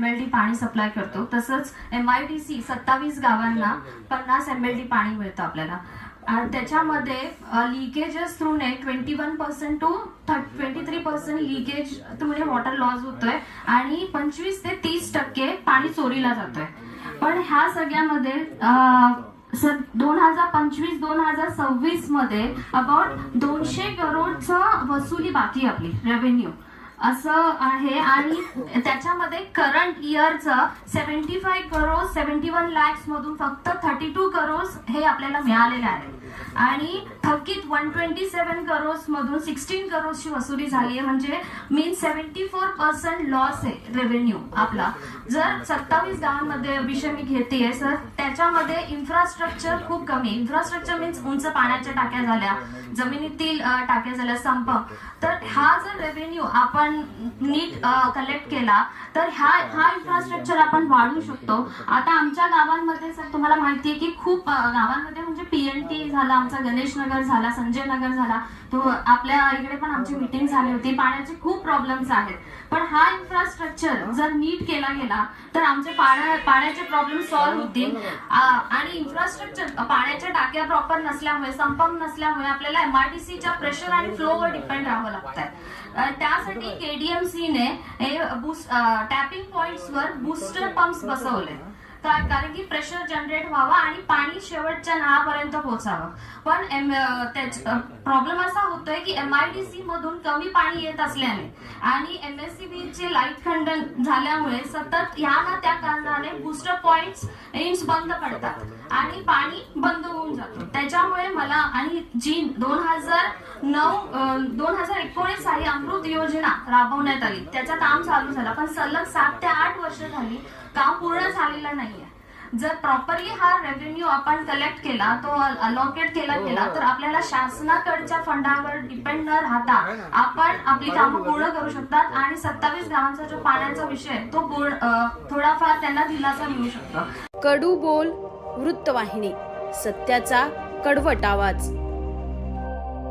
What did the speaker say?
mld पाणी supply करतो. तसंच MIDC 27 गावांना 50 mld पाणी मिळतं आपल्याला. आणि त्याच्यामध्ये लिकेजेस थ्रूने 21% टू 23% लिकेज थ्रूने वॉटर लॉस होतोय आणि 25 ते 30% पाणी चोरीला जातोय. पण ह्या सगळ्यामध्ये 2025-2026 मध्ये अबाउट 200 करोडचं वसुली बाकी आपली रेव्हेन्यू असं आहे. आणि त्याच्यामध्ये करंट इयरचं 75 करोड 71 लॅक्स मधून फक्त 32 करोड हे आपल्याला मिळालेले आहे. आणि थकीत 127 करोड मधून 16 करोडची वसुली झाली आहे. म्हणजे मीन 74% लॉस आहे रेव्हेन्यू आपला. जर 27 गावांमध्ये विषय मी घेतेय सर, त्याच्यामध्ये इन्फ्रास्ट्रक्चर खूप कमी. इन्फ्रास्ट्रक्चर मीन्स उंच पाण्याच्या टाक्या झाल्या, जमिनीतील टाक्या झाल्या, संप. तर हा जर रेव्हेन्यू आपण नीट कलेक्ट केला तर हा इन्फ्रास्ट्रक्चर आपण वाढवू शकतो. आता आमच्या गावांमध्ये सर तुम्हाला माहिती आहे की खूप गावांमध्ये म्हणजे PNT झाला, आमचा गणेश नगर झाला, संजय नगर झाला, तो आपल्या इकडे पण आमची मीटिंग झाली होती. पाण्याचे खूप प्रॉब्लेम्स आहेत. पण हा इन्फ्रास्ट्रक्चर जर नीट केला गेला तर आमचे पाण्याचे प्रॉब्लेम सॉल्व्ह होतील. आणि इन्फ्रास्ट्रक्चर पाण्याच्या टाक्या प्रॉपर नसल्यामुळे, संपम नसल्यामुळे आपल्याला MIDCच्या प्रेशर आणि फ्लोवर डिपेंड राहावं लागतंय. त्यासाठी KDMC ने टॅपिंग पॉइंट्सवर बूस्टर पंप्स बसवले, कारण की प्रेशर जनरेट व्हावं आणि पाणी शेवटच्या नळापर्यंत पोहोचावं. पण प्रॉब्लेम असा होतोय की MIDC मधून कमी पाणी येत असल्याने आणि MSCBचे लाईट खंडन झाल्यामुळे सतत या ना त्या कारणाने बूस्टर पॉइंट्स बंद पडतात आणि पाणी बंद होऊन जातं. त्याच्यामुळे मला आणि जी 2019 साली अमृत योजना राबवण्यात आली, त्याचं काम चालू झालं, पण सलग 7 ते 8 वर्ष झाली काम पूर्ण झालेलं नाहीये. जर प्रॉपरली हा रेव्हेन्यू आपण कलेक्ट केला, तो अलोकेट केला गेला तर आपल्याला शासनाकडच्या फंडावर डिपेंड न राहता आपण आपली कामं पूर्ण करू शकतात. आणि 27 गावांचा जो पाण्याचा विषय तो थोडाफार त्यांना दिलासा मिळू शकतो. कडू बोल वृत्तवाहिनी, सत्याचा कडवट आवाज.